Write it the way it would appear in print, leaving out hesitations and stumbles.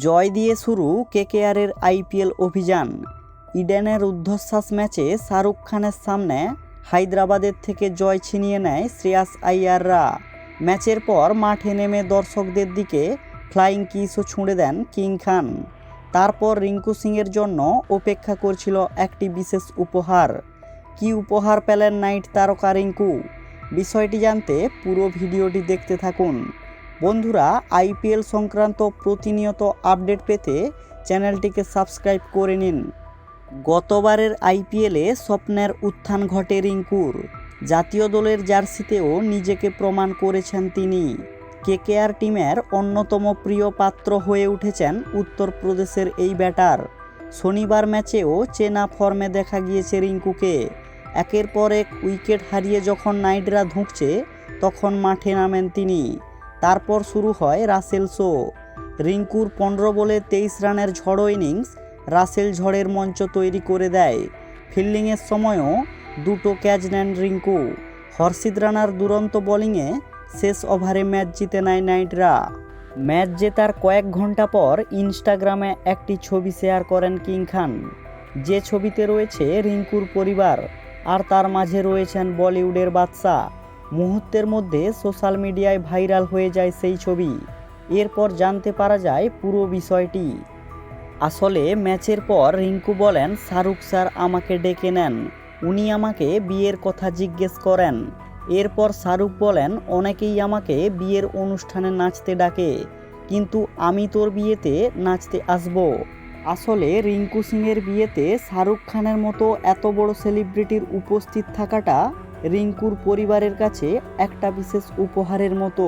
জয় দিয়ে শুরু কেকেআরের আইপিএল অভিযান। ইডেনের ঊর্ধ্বশ্বাস ম্যাচে শাহরুখ খানের সামনে হায়দ্রাবাদের থেকে জয় ছিনিয়ে নেয় শ্রেয়াস আইয়াররা। ম্যাচের পর মাঠে নেমে দর্শকদের দিকে ফ্লাইং কিসও ছুঁড়ে দেন কিং খান। তারপর রিঙ্কু সিংয়ের জন্য অপেক্ষা করছিল একটি বিশেষ উপহার। কি উপহার পেলেন নাইট তারকা রিঙ্কু? বিষয়টি জানতে পুরো ভিডিওটি দেখতে থাকুন। বন্ধুরা, আইপিএল সংক্রান্ত প্রতিনিয়ত আপডেট পেতে চ্যানেলটিকে সাবস্ক্রাইব করে নিন। গতবারের আইপিএলে স্বপ্নের উত্থান ঘটে রিঙ্কুর। জাতীয় দলের জার্সিতেও নিজেকে প্রমাণ করেছেন তিনি। কেকেআর টিমের অন্যতম প্রিয় পাত্র হয়ে উঠেছেন উত্তরপ্রদেশের এই ব্যাটার। শনিবার ম্যাচেও চেনা ফর্মে দেখা গিয়েছে রিঙ্কুকে। একের পর এক উইকেট হারিয়ে যখন নাইটরা ধুঁকছে তখন মাঠে নামেন তিনি। তারপর শুরু হয় রাসেল শো। রিঙ্কুর 15 বলে 23 রানের ঝড়ো ইনিংস রাসেল ঝড়ের মঞ্চ তৈরি করে দেয়। ফিল্ডিংয়ের সময়ও দুটো ক্যাচ নেন রিঙ্কু। হর্ষিত রানার দুরন্ত বোলিংয়ে শেষ ওভারে ম্যাচ জিতে নেয় নাইটরা। ম্যাচ জেতার কয়েক ঘন্টা পর ইনস্টাগ্রামে একটি ছবি শেয়ার করেন কিং খান, যে ছবিতে রয়েছে রিঙ্কুর পরিবার আর তার মাঝে রয়েছেন বলিউডের বাদশা। মুহূর্তের মধ্যে সোশ্যাল মিডিয়ায় ভাইরাল হয়ে যায় সেই ছবি। এরপর জানতে পারা যায় পুরো বিষয়টি। আসলে ম্যাচের পর রিঙ্কু বলেন, শাহরুখ স্যার আমাকে ডেকে নেন, উনি আমাকে বিয়ের কথা জিজ্ঞেস করেন। এরপর শাহরুখ বলেন, অনেকেই আমাকে বিয়ের অনুষ্ঠানে নাচতে ডাকে, কিন্তু আমি তোর বিয়েতে নাচতে আসব। আসলে রিঙ্কু সিংয়ের বিয়েতে শাহরুখ খানের মতো এত বড় সেলিব্রিটির উপস্থিত থাকাটা রিঙ্কুর পরিবারের কাছে একটা বিশেষ উপহারের মতো।